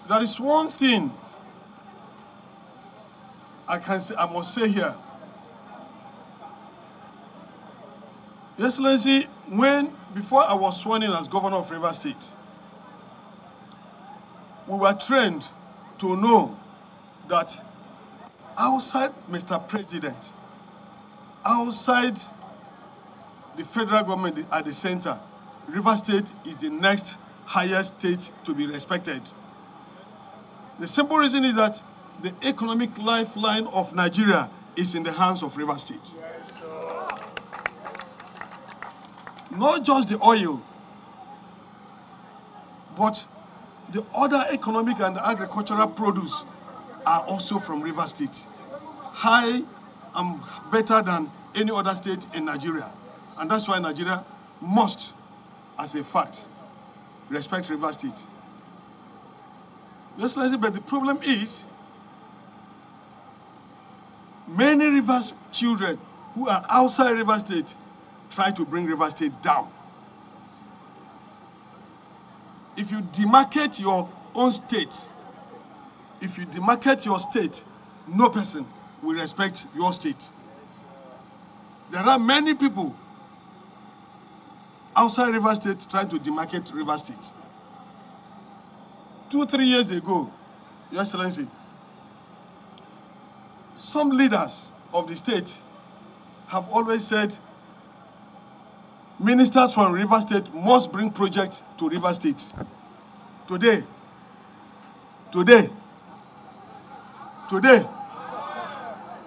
There is one thing I must say here. Your Excellency, before I was sworn in as governor of Rivers State, we were trained to know that outside Mr. President, outside the federal government at the center, Rivers State is the next highest state to be respected. The simple reason is that the economic lifeline of Nigeria is in the hands of Rivers State. Yes, not just the oil, but the other economic and agricultural produce are also from Rivers State. High and better than any other state in Nigeria. And that's why Nigeria must, as a fact, respect Rivers State. Yes, but the problem is, many Rivers children who are outside Rivers State try to bring Rivers State down. If you demarcate your own state, if you demarcate your state, no person will respect your state. There are many people outside Rivers State trying to demarcate Rivers State. 2-3 years ago, Your Excellency, some leaders of the state have always said ministers from Rivers State must bring projects to Rivers State. Today,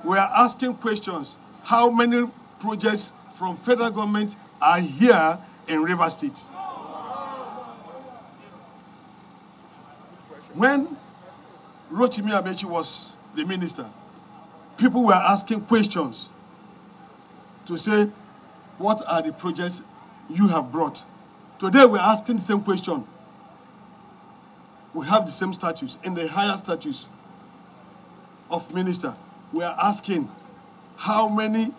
we are asking questions. How many projects from federal government are here in Rivers State? When Farotimi was the minister, people were asking questions to say, what are the projects you have brought? Today we're asking the same question. We have the same status, in the higher status of minister. We are asking, how many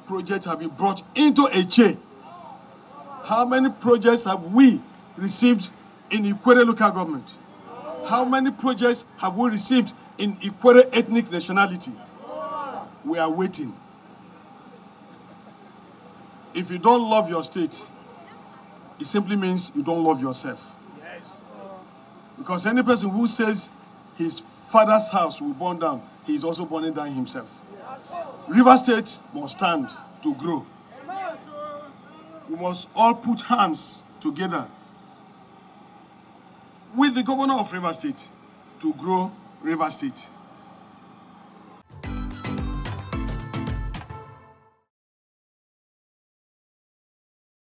projects have you brought into a chain? How many projects have we received in Ikwere local government? How many projects have we received in Ikwere ethnic nationality? We are waiting. If you don't love your state, it simply means you don't love yourself. Yes. Because any person who says his father's house will burn down, he is also burning down himself. Rivers State must stand to grow. We must all put hands together with the governor of Rivers State to grow Rivers State.